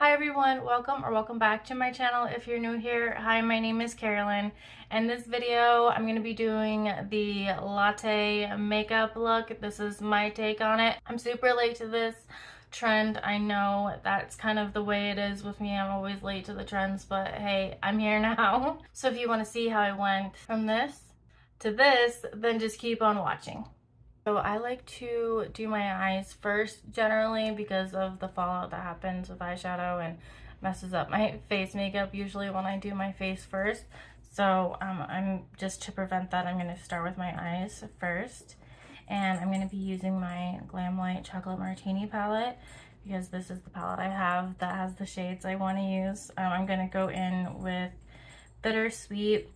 Hi everyone, welcome back to my channel. If you're new here, hi, my name is Carolyn. In this video, I'm going to be doing the latte makeup look. This is my take on it. I'm super late to this trend. I know that's kind of the way it is with me. I'm always late to the trends, but hey, I'm here now. So if you want to see how I went from this to this, then just keep on watching. So I like to do my eyes first generally because of the fallout that happens with eyeshadow and messes up my face makeup usually when I do my face first. So I'm just to prevent that, I'm going to start with my eyes first. And I'm going to be using my Glamlite Chocolate Martini palette because this is the palette I have that has the shades I want to use. I'm going to go in with Bittersweet,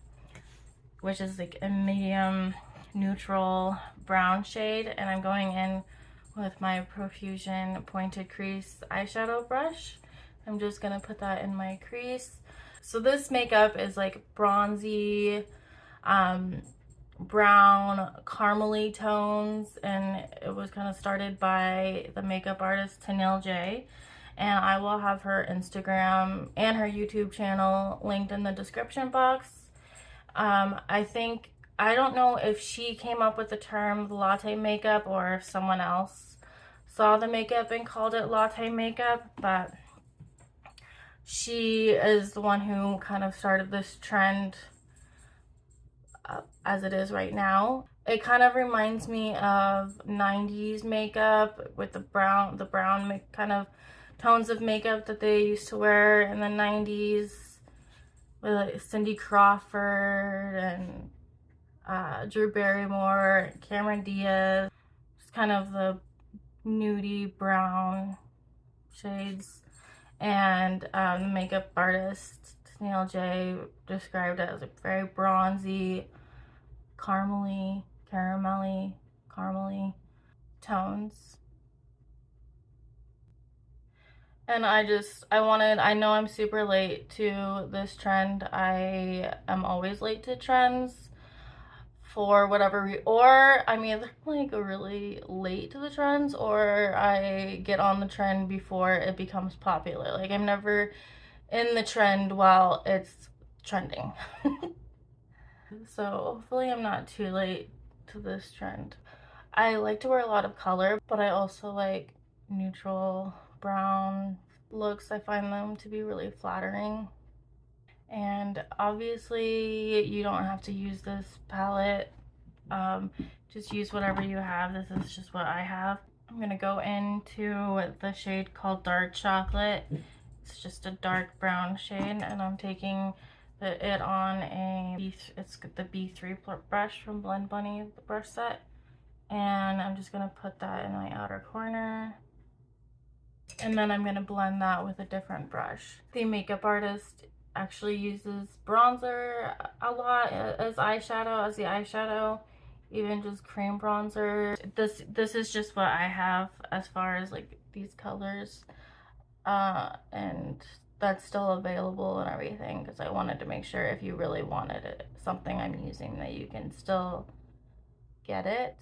which is like a medium neutral brown shade, and I'm going in with my Profusion Pointed Crease eyeshadow brush. I'm just gonna put that in my crease. So this makeup is like bronzy, brown, caramely tones, and it was kind of started by the makeup artist Tanil J. And I will have her Instagram and her YouTube channel linked in the description box. I don't know if she came up with the term latte makeup or if someone else saw the makeup and called it latte makeup, but she is the one who kind of started this trend as it is right now. It kind of reminds me of 90s makeup with the brown kind of tones of makeup that they used to wear in the 90s with like Cindy Crawford and Drew Barrymore, Cameron Diaz, just kind of the nudie brown shades. And the makeup artist Neil J described it as a very bronzy, caramelly tones. And I know I'm super late to this trend. I am always late to trends for whatever or I mean, like really late to the trends, or I get on the trend before it becomes popular. Like I'm never in the trend while it's trending. So hopefully I'm not too late to this trend. I like to wear a lot of color, but I also like neutral brown looks. I find them to be really flattering. And obviously you don't have to use this palette. Just use whatever you have. This is just what I have. I'm gonna go into the shade called Dark Chocolate. It's just a dark brown shade, and I'm taking it on it's the B3 brush from Blend Bunny, the brush set, and I'm just gonna put that in my outer corner, and then I'm gonna blend that with a different brush. The makeup artist actually uses bronzer a lot as the eyeshadow, even just cream bronzer. This is just what I have as far as like these colors, and that's still available and everything, because I wanted to make sure if you really wanted it, something I'm using, that you can still get it.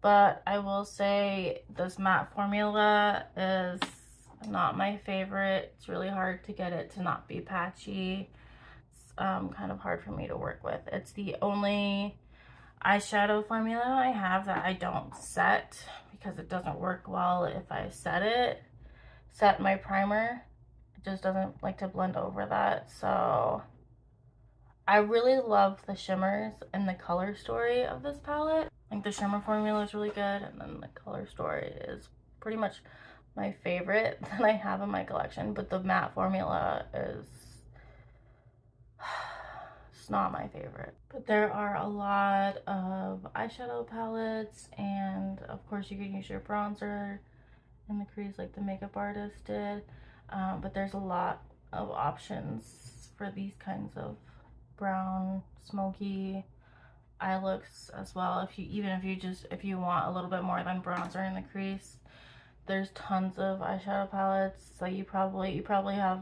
But I will say this matte formula is not my favorite. It's really hard to get it to not be patchy. It's kind of hard for me to work with. It's the only eyeshadow formula I have that I don't set because it doesn't work well if I set my primer. It just doesn't like to blend over that. So I really love the shimmers and the color story of this palette. Like the shimmer formula is really good, and then the color story is pretty much my favorite that I have in my collection, but the matte formula is it's not my favorite. But there are a lot of eyeshadow palettes, and of course you can use your bronzer in the crease like the makeup artist did, but there's a lot of options for these kinds of brown smoky eye looks as well. If you want a little bit more than bronzer in the crease, there's tons of eyeshadow palettes. So you probably have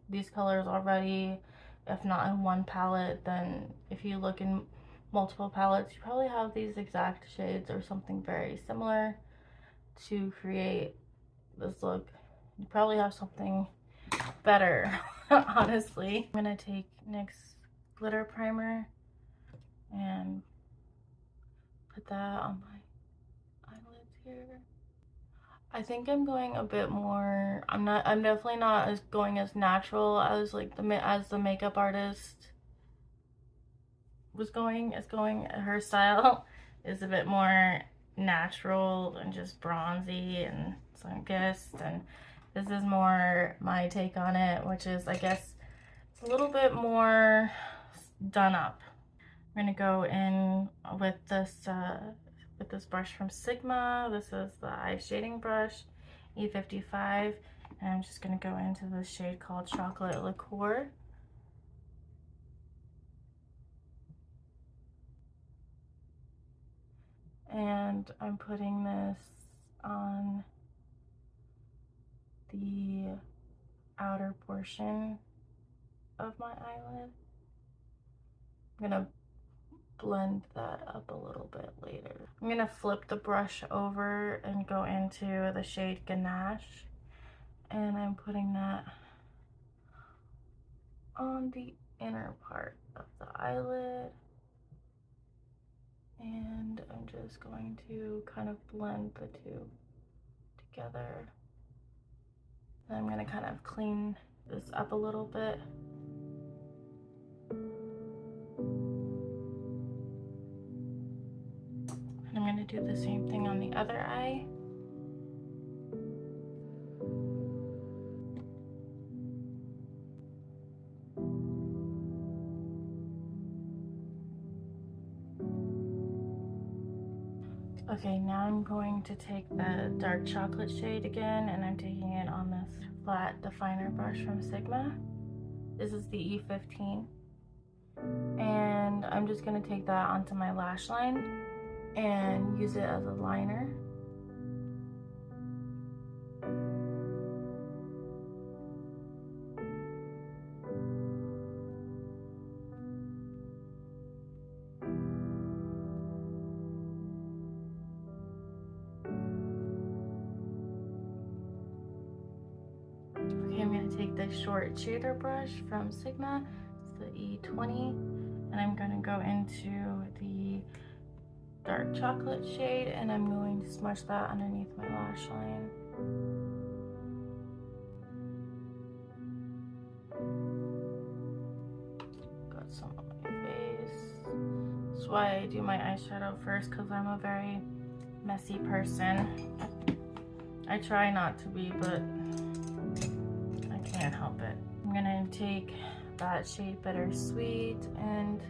these colors already. If not in one palette, then if you look in multiple palettes, you probably have these exact shades or something very similar to create this look. You probably have something better, honestly. I'm gonna take NYX glitter primer and put that on my eyelids here. I think I'm going a bit more, I'm definitely not as going as natural as like the makeup artist was going. Her style is a bit more natural and just bronzy and sun-kissed, and this is more my take on it, which is, I guess, it's a little bit more done up. I'm gonna go in with this brush from Sigma. This is the eye shading brush, E55, and I'm just gonna go into this shade called Chocolate Liqueur. And I'm putting this on the outer portion of my eyelid. I'm gonna blend that up a little bit later. I'm gonna flip the brush over and go into the shade Ganache, and I'm putting that on the inner part of the eyelid, and I'm just going to kind of blend the two together. And I'm gonna kind of clean this up a little bit. And I'm gonna do the same thing on the other eye. Okay, now I'm going to take the dark chocolate shade again, and I'm taking it on this flat definer brush from Sigma. This is the E15. And I'm just gonna take that onto my lash line and use it as a liner. Okay, I'm gonna take this short shader brush from Sigma, it's the E20, and I'm gonna go into the dark chocolate shade, and I'm going to smudge that underneath my lash line. Got some on my face. That's why I do my eyeshadow first, because I'm a very messy person. I try not to be, but I can't help it. I'm gonna take that shade Bittersweet and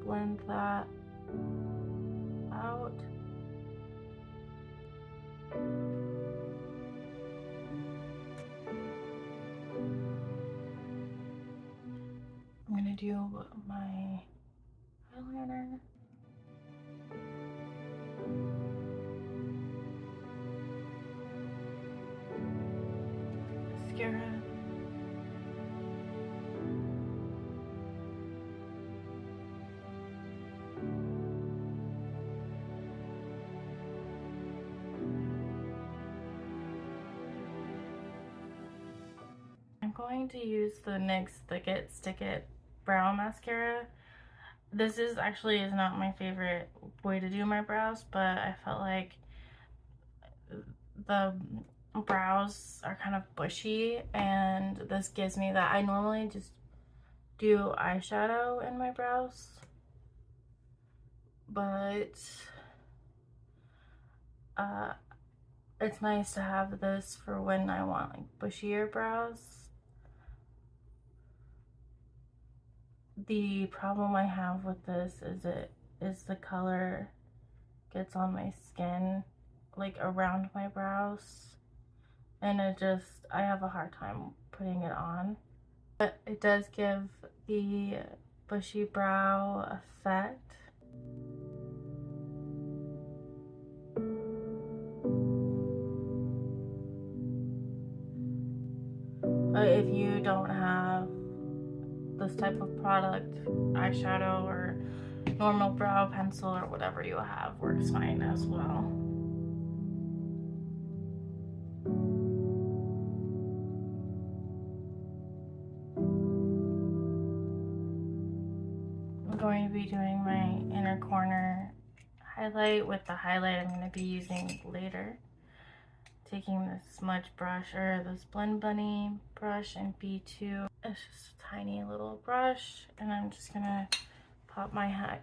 blend that out. I'm gonna do my eyeliner. Mascara. I'm going to use the NYX Thick It Stick It brow mascara. This is not my favorite way to do my brows, but I felt like the brows are kind of bushy, and this gives me that. I normally just do eyeshadow in my brows, but it's nice to have this for when I want like bushier brows. The problem I have with this is the color gets on my skin, like around my brows, and I have a hard time putting it on. But it does give the bushy brow effect. But if you don't have this type of product, eyeshadow or normal brow pencil or whatever you have works fine as well. going to be doing my inner corner highlight with the highlight I'm going to be using later. Taking this smudge brush, or this Blend Bunny brush in B2. It's just a tiny little brush, and I'm just going to pop my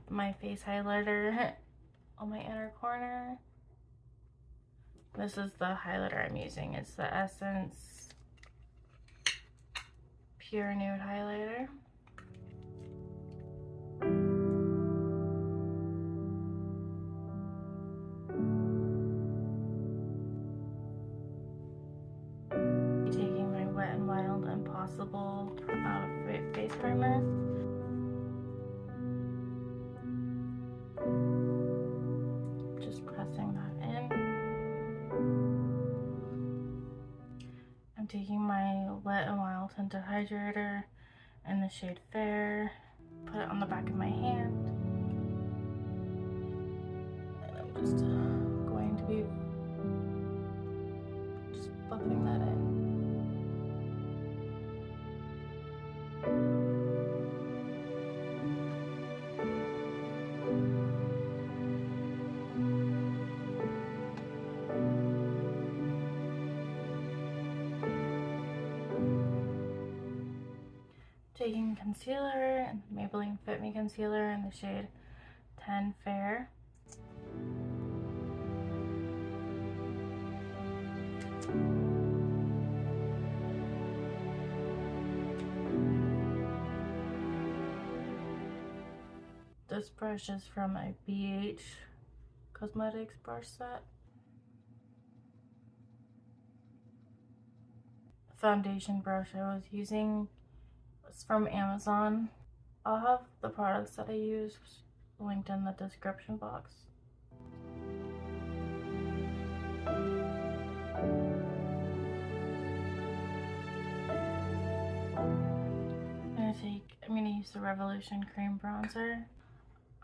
my face highlighter on my inner corner. This is the highlighter I'm using. It's the Essence Pure Nude Highlighter. Taking my Wet n Wild Impossible face primer. Just pressing that in. I'm taking my Wet n Wild Tinted Hydrator in the shade Fair, put it on the back of my hand, and I'm just going to be just buffing that in. Taking concealer, Maybelline Fit Me Concealer in the shade 10 Fair. This brush is from a BH Cosmetics brush set. The foundation brush I was using was from Amazon. I'll have the products that I use linked in the description box. I'm gonna use the Revolution Cream Bronzer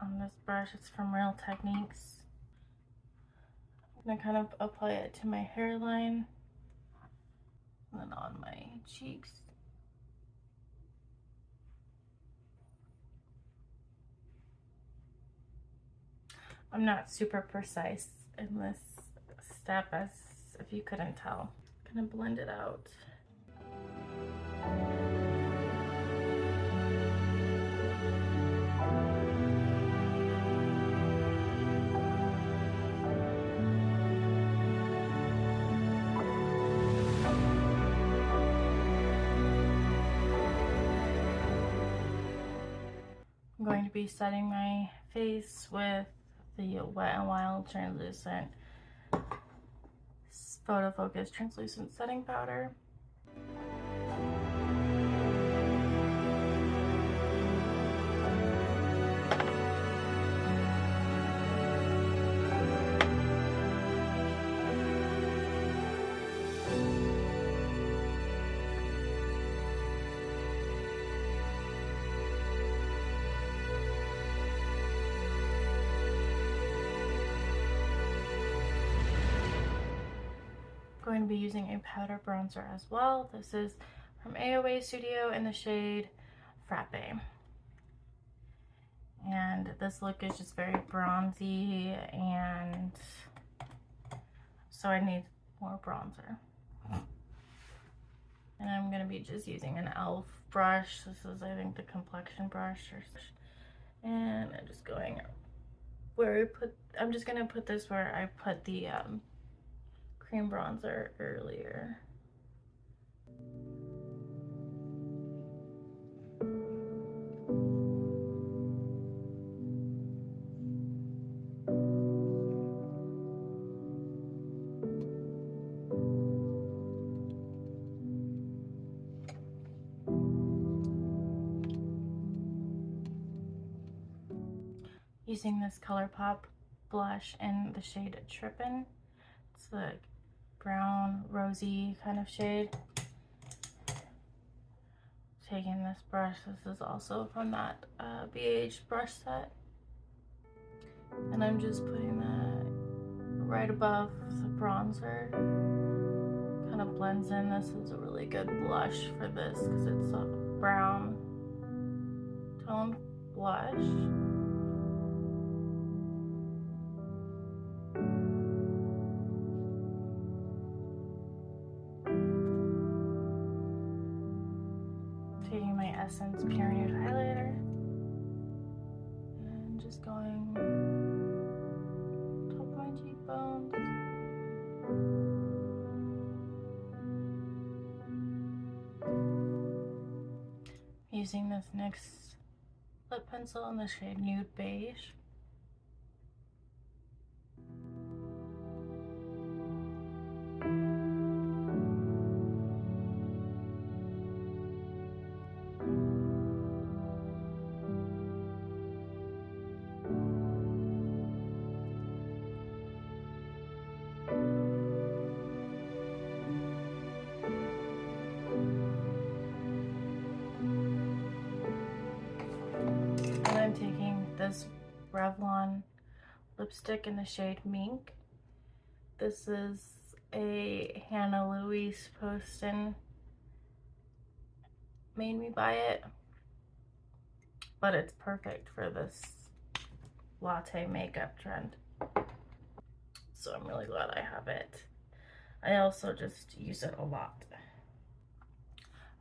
on this brush. It's from Real Techniques. I'm gonna kind of apply it to my hairline and then on my cheeks. I'm not super precise in this step, as if you couldn't tell. I'm gonna blend it out. I'm going to be setting my face with the Wet n Wild Translucent Photo Focus Translucent Setting Powder. Going to be using a powder bronzer as well. This is from AOA Studio in the shade Frappe. And this look is just very bronzy, and so I need more bronzer. And I'm going to be just using an e.l.f. brush. This is, I think, the complexion brush. And I'm just going where I'm just going to put this where I put the cream bronzer earlier. Using this ColourPop blush in the shade Trippin. It's the brown, rosy kind of shade. Taking this brush, this is also from that BH brush set. And I'm just putting that right above the bronzer. Kind of blends in. This is a really good blush for this because it's a brown tone. blush. Taking my Essence Pure Nude highlighter and just going top of my cheekbones. Using this NYX lip pencil in the shade Nude Beige. And I'm taking this Revlon lipstick in the shade Mink. This is a Hannah Louise Poston. Made me buy it, but it's perfect for this latte makeup trend. So I'm really glad I have it. I also just use it a lot.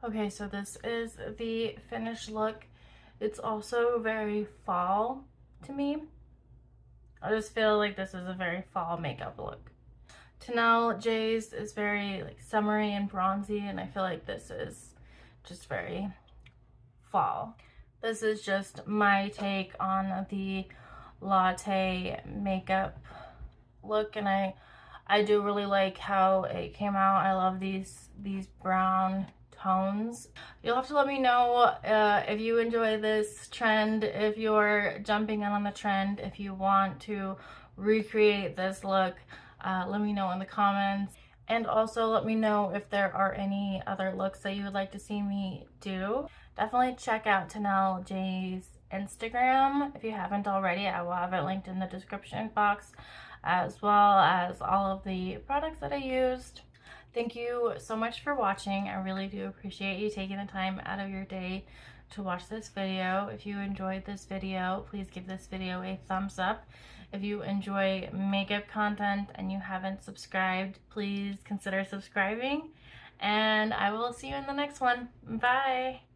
Okay, so this is the finished look. It's also very fall to me. I just feel like this is a very fall makeup look. Tanel J's is very like summery and bronzy, and I feel like this is just very fall. This is just my take on the latte makeup look, and I do really like how it came out. I love these brown tones. You'll have to let me know if you enjoy this trend, if you're jumping in on the trend, if you want to recreate this look. Let me know in the comments, and also let me know if there are any other looks that you would like to see me do. Definitely check out Tanel J's Instagram if you haven't already. I will have it linked in the description box, as well as all of the products that I used. Thank you so much for watching. I really do appreciate you taking the time out of your day to watch this video. If you enjoyed this video, please give this video a thumbs up. If you enjoy makeup content and you haven't subscribed, please consider subscribing. And I will see you in the next one. Bye!